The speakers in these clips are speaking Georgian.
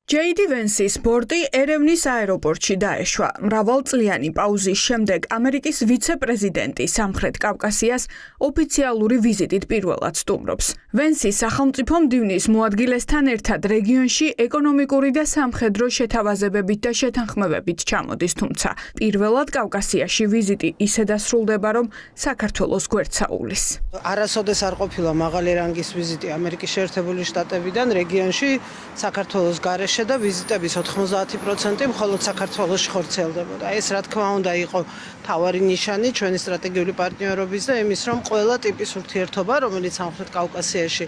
JD Vance-ის ბორტი ერევნის აეროპორტში დაეშვა. მრავალწლიანი პაუზის შემდეგ ამერიკის ვიცე-პრეზიდენტი სამხრეთ კავკასიას ოფიციალური ვიზიტით პირველად სტუმრობს. Vance სახელმწიფო მდივნის მოადგილესთან ერთად რეგიონში ეკონომიკური და სამხედრო შეთავაზებებით და შეთანხმებებით ჩამოდის, თუმცა პირველად კავკასიაში ვიზიტი ისე დასრულდება, რომ საქართველოს გვერდსაულის. არასოდეს არ ყოფილა მაღალი რანგის ვიზიტი ამერიკის შეერთებული შტატებიდან რეგიონში საქართველოს გარეშე და ვიზიტების 90% მხოლოდ საქართველოში ხორციელდებოდა. ეს რა თქმა უნდა იყო მთავარი ნიშანი ჩვენი სტრატეგიული პარტნიორობის და იმის, რომ ყველა ტიპის ურთიერთობა, რომელიც სამხრეთ კავკასიაში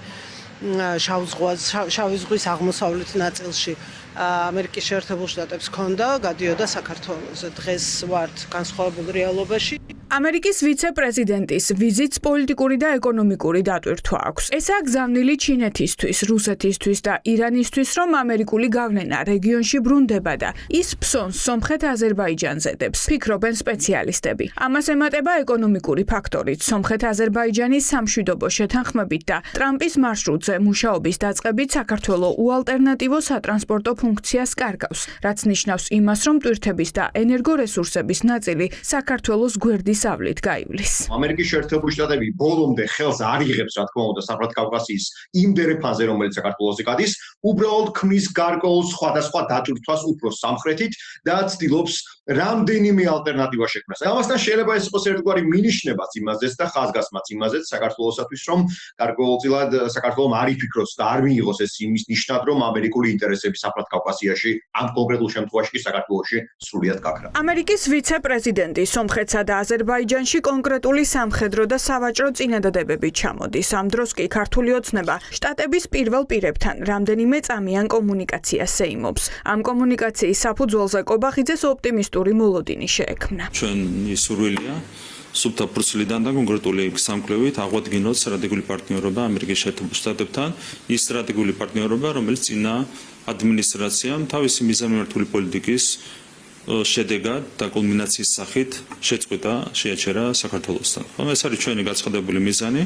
შავი ზღვის აღმოსავლეთ ნაწილში ამერიკის შეერთებულ შტატებს ჰქონდა, გადიოდა საქართველოზე. დღეს ვართ განსხვავებულ რეალობაში. ამერიკის ვიცე-პრეზიდენტის ვიზიტს პოლიტიკური და ეკონომიკური დატვირთვა აქვს. ესაა გზავნილი ჩინეთისთვის, რუსეთისთვის და ირანისთვის, რომ ამერიკული გავლენა რეგიონში ბრუნდება და ის ფსონს სომხეთ-აზერბაიჯანზე დებს, ფიქრობენ სპეციალისტები. ამას ემატება ეკონომიკური ფაქტორით, სომხეთ-აზერბაიჯანის სამშვიდობო შეთანხმებით და ტრამპის მარშრუტზე მუშაობის დაწყებით საქართველოს უალტერნატივო სატრანსპორტო ფუნქციას კარგავს, რაც ნიშნავს იმას, რომ ტვირთების და ენერგორესურსების ნაწილი საქართველოს გვერდის ავლით გაივლის. ამერიკის შეერთებული შტატები ბოლომდე ხელს არ იღებს, რა თქმა უნდა, სამხრეთ კავკასიის იმ დერეფანზე, რომელიც საქართველოსზე გადის, უბრალოდ ქმნის გარკვეულ სხვადასხვა დატვირთვას უფრო სამხრეთით და ცდილობს რამდენიმე ალტერნატივა შექმნას. ამასთან შეიძლება ეს იყოს ერთგვარი მინიშნებაც იმაზეც და ხაზგასმაც იმაზეც საქართველოსათვის, რომ გარკვეულწილად საქართველოს არ იფიქროს და არ მიიღოს ეს იმის ნიშნად, რომ ამერიკული ინტერესები სამხრეთ კავკასიაში ამ კონკრეტულ შემთხვევაში კი საქართველოში სრულიად გაქრა. ამერიკის ვიცე-პრეზიდენტი სომხეთსა და აზერბაიჯანში კონკრეტული სამხედრო და სავაჭრო წინადადებებით ჩამოდის. ამ დროს კი ქართული ოცნება შტატების პირველ პირებთან რამდენიმე წამიან კომუნიკაციას ეიმობს. ამ კომუნიკაციის საფუძველზე კობახიძეს ოპტიმისტური მოლოდინი შეექმნა. ჩვენი სურვილია სუფთა პროცედურიდან და კონკრეტული სამკვლევით აღვადგინოთ სტრატეგიული პარტნიორობა ამერიკის შეერთებულ შტატებთან, ის სტრატეგიული პარტნიორობა, რომელიც წინა ადმინისტრაციამ თავისი მიზანმიმართული პოლიტიკის შედეგად და კულმინაციის სახით შეწყვეტა, შეაჩერა საქართველოსთან. ეს არის ჩვენი გაცხადებული მიზანი.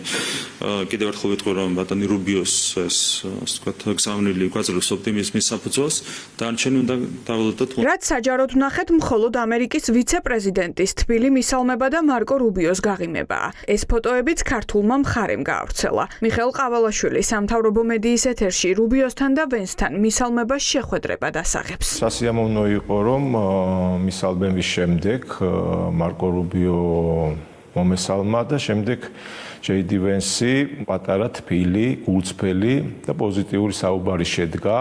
კიდევ ერთხელ ვიტყვი, რომ ბატონი რუბიოს ეს ასე ვთქვათ, გზავნილი გვაძლევს ოპტიმიზმის საფუძველს და არჩენი უნდა დავალოდოთ. რაც საჯაროდ ვნახეთ, მხოლოდ ამერიკის ვიცე-პრეზიდენტის თბილი მისალმება და მარკო რუბიოს გაღიმებაა. ეს ფოტოებიც ქართულმა მხარემ გაავრცელა. მიხეილ ყავალაშვილი სამთავრობო მედიის ეთერში რუბიოსთან და ვენსთან მისალმებას შეხვედრება დასაღებს. სასიამოვნო იყო, რომ მისალმების შემდეგ მარკო რუბიო მომესალმა და შემდეგ JD Vance პატარა თბილი, გულწრფელი და პოზიტიური საუბარი შედგა.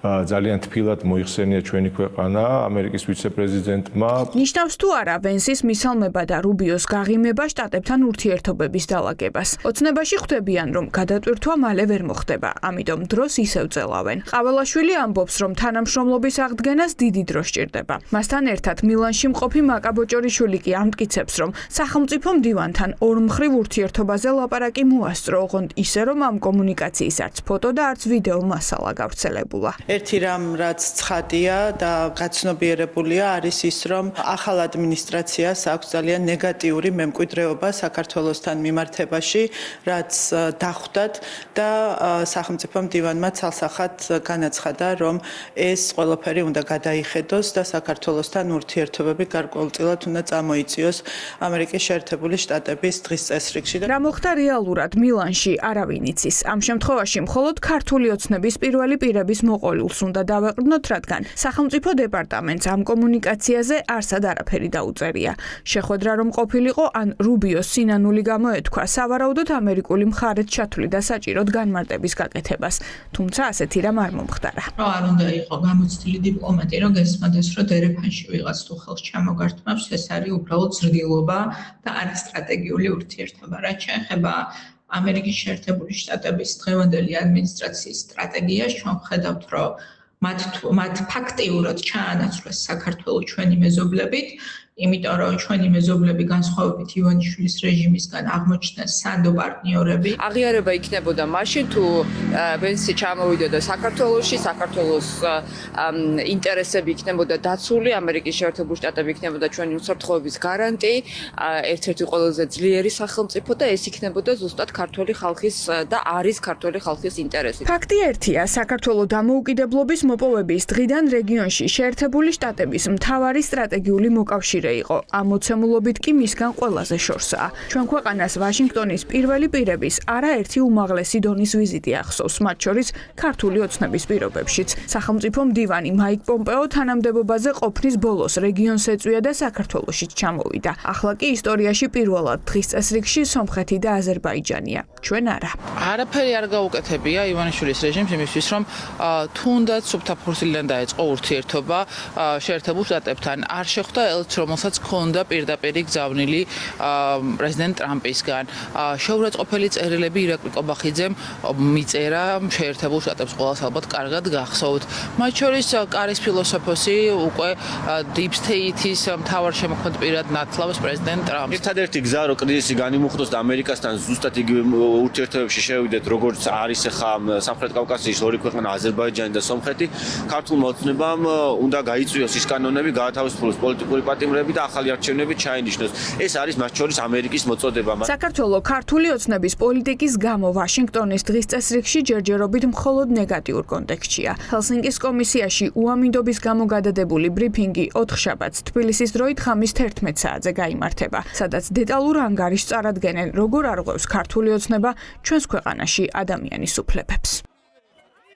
ძალიან თბილად მოიხსენია ჩვენი ქვეყანა ამერიკის ვიცე-პრეზიდენტმა. ნიშნავს თუ არა ვენსის მისალმება და რუბიოს გაღიმება შტატებთან ურთიერთობების დალაგებას. ოცნებაში ხვდებიან, რომ გადატვირთვა მალე ვერ მოხდება, ამიტომ დროს ისევ წელავენ. ყავალაშვილი ამბობს, რომ თანამშრომლობის აღდგენას დიდი დრო სჭირდება. მასთან ერთად მილანში მყოფი მაკა ბოჭორიშვილი კი ამტკიცებს, რომ სახელმწიფო მდივანთან ორმხრივ ურთიერთობაზე ლაპარაკი მოასწრო, ოღონდ ისე, რომ ამ კომუნიკაციის არც ფოტო და არც ვიდეო მასალა გავრცელებულა. ერთი რამ, რაც ცხადია და გაცნობიერებულია, არის ის, რომ ახალ ადმინისტრაციას აქვს ძალიან ნეგატიური მემკვიდრეობა საქართველოსთან მიმართებაში, რაც დახვდათ და სახელმწიფო მდივანმა ცალსახად განაცხადა, რომ ეს ყველაფერი უნდა გადაიხედოს და საქართველოსთან ურთიერთობები გარკვეულწილად უნდა წამოიწიოს ამერიკის შეერთებული შტატების დღის წესრიგში. რა მოხდა რეალურად მილანში, არავინ იცის. ამ შემთხვევაში მხოლოდ ქართული ოცნების პირველი პირების მოყოლულს უნდა დავაყრდნოთ, რადგან სახელმწიფო დეპარტამენტს ამ კომუნიკაციაზე არსად არაფერი დაუწერია. შეხვედრა რომ ყოფილიყო, ან რუბიოს სინანული გამოეთქვა, სავარაუდოდ ამერიკული მხარეც ჩათვლიდა საჭიროდ განმარტების გაკეთებას. თუმცა ასეთი რამ არ მომხდარა. არ უნდა იყო გამოცდილი დიპლომატი, რომ გესმოდეს, რომ დერეფანში ვიღაც თუ ხელს ჩამოგართმევს, ეს არის უბრალოდ ზრდილობა და არასტრატეგიული ურთიერთობა. რაც შეეხება ამერიკის შეერთებული შტატების დღევანდელი ადმინისტრაციის სტრატეგიას, ჩვენ ვხედავთ, რომ მათ ფაქტიურად ჩაანაცვლეს საქართველოს ჩვენი მეზობლებით, იმიტომ რომ ჩვენი მეზობლები განსხვავებით ივანიშვილის რეჟიმისგან აღმოჩნდნენ სანდო პარტნიორები. აღიარება იქნებოდა მაშინ თუ ვენსი ჩამოვიდოდა საქართველოში, საქართველოს ინტერესები იქნებოდა დაცული, ამერიკის შეერთებული შტატები იქნებოდა ჩვენი უსაფრთხოების გარანტი, ერთ-ერთი ყველაზე ძლიერი სახელმწიფო და ეს იქნებოდა ზუსტად ქართული ხალხის და არის ქართული ხალხის ინტერესი. ფაქტი ერთია, საქართველოს დამოუკიდებლობის მოპოვების დღიდან რეგიონში შეერთებული შტატების მთავარი სტრატეგიული მოკავშირე იყო. ამ მოცემულობით კი მისგან ყველაზე შორსაა. ჩვენ ქვეყანას ვაშინგტონის პირველი პირების არაერთი უმაღლესი დონის ვიზიტი ახსოვს, მათ შორის ქართული ოცნების პირობებშიც. სახელმწიფო მდივანი მაიკ პომპეო თანამდებობაზე ყოფნის ბოლოს რეგიონს ეწვია და საქართველოშიც ჩამოვიდა. ახლა კი ისტორიაში პირველად დღის წესრიგში სომხეთი და აზერბაიჯანია. ჩვენ არა. არაფერი არ გაუკეთებია ივანიშვილის რეჟიმს იმისთვის, რომ თუნდაც სუფთა ფურცლიდან დაეწყო ურთიერთობა შეერთებულ შტატებთან. არ შეხვდა ელჩს, რომელსაც ჰქონდა პირდაპირი გზავნილი პრეზიდენტ ტრამპისგან. შეურაცხყოფელი წერილები ირაკლი კობახიძემ მიწერა შეერთებულ შტატებს ყველას ალბათ კარგად გახსოვთ. მათ შორის კარის ფილოსოფოსი უკვე deep state-ის მთავარ შემოქმედ პირად ნათლავს პრეზიდენტ ტრამპს. ერთადერთი გზა რომ კრიზისი განიმუხტოს და ამერიკასთან ზუსტად იგივე ურთიერთობებში შევიდეთ, როგორც არის ახლა სამხრეთ კავკასიის ორი ქვეყანა აზერბაიჯანი და სომხეთი, ქართულმა ოცნებამ უნდა გაიწვიოს ის კანონები, გაათავისუფლოს პოლიტიკური პატიმრები და ახალი არჩევნები ჩაინიშნოს. ეს არის მათ შორის ამერიკის მოწოდება. საქართველოს ქართული ოცნების პოლიტიკის გამო ვაშინგტონის დღის წესრიგში ჯერჯერობით მხოლოდ ნეგატიურ კონტექსტშია. ჰელსინკის კომისიაში უამინდობის გამო გადადებული ბრიფინგი 4 შაბათს თბილისის დროით ხამის 11 საათზე გაიმართება, სადაც დეტალურ ანგარიშს წარადგენენ, როგორ არღვევს ქართული ოცნება ჩვენს ქვეყანაში ადამიანის უფლებებს.